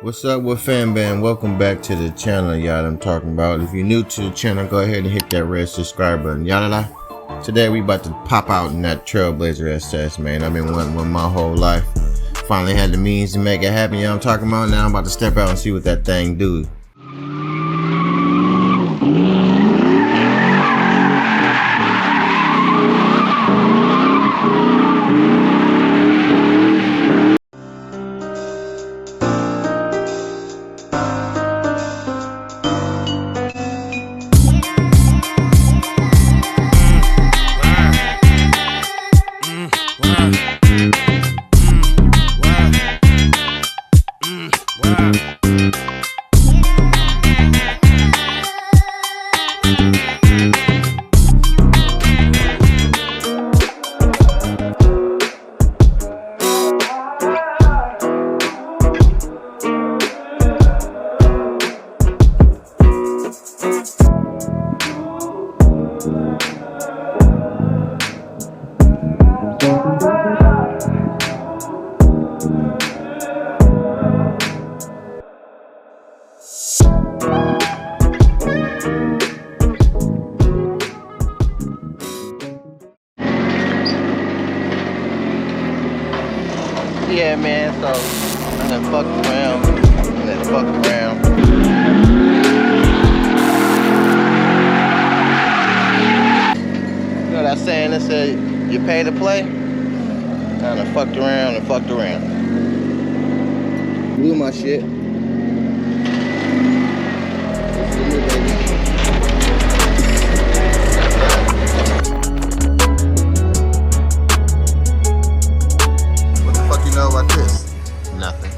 What's up with fam band? Welcome back to the channel, y'all. I'm talking about. If you're new to the channel, go ahead and hit that red subscribe button. Y'all. Today we about to pop out in that Trailblazer SS, man. I've been wanting one my whole life. Finally had the means to make it happen. You know what I'm talking about? Now I'm about to step out and see what that thing do. Yeah, man, so I'm gonna fuck around, You know that saying that said, you pay to play? Kinda fucked around. Blew my shit. About this? Nothing.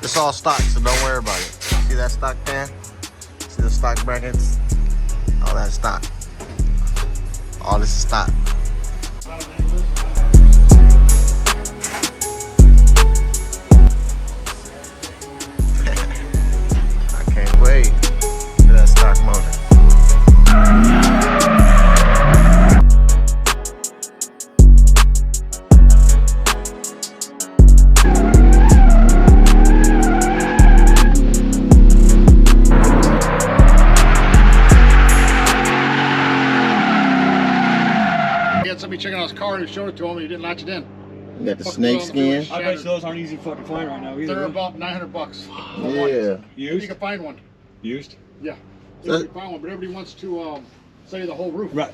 It's all stock, so don't worry about it. See that stock pan? See the stock brackets? All that stock. All this is stock. I can't wait for that stock motor. Somebody checking out his car and showed it to him and he didn't latch it in. You got the snake skin. I bet those aren't easy to fucking find right now either. They're about $900. Yeah. Used? You can find one. Used? Yeah. You can find one, but everybody wants to say the whole roof. Right.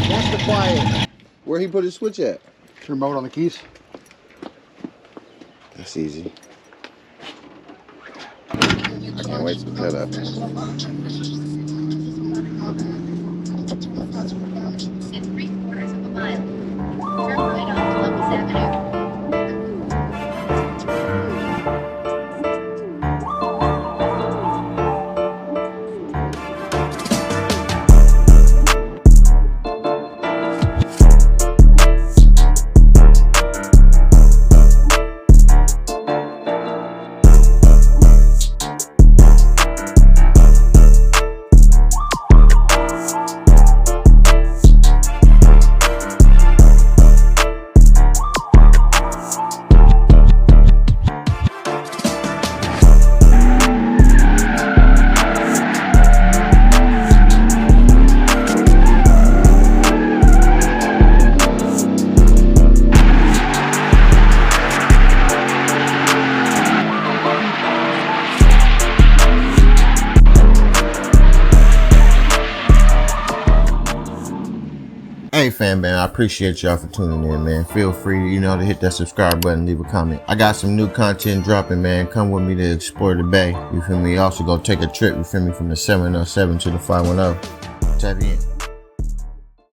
That's the quiet. Where he put his switch at? Remote on the keys. That's easy. I can't wait to cut up. In 3/4 of a mile. Turn right on Columbus Avenue. Hey fam man, I appreciate y'all for tuning in, man. Feel free, to hit that subscribe button, leave a comment. I got some new content dropping, man. Come with me to explore the bay. You feel me? Also go take a trip, you feel me, from the 707 to the 510. Tap in.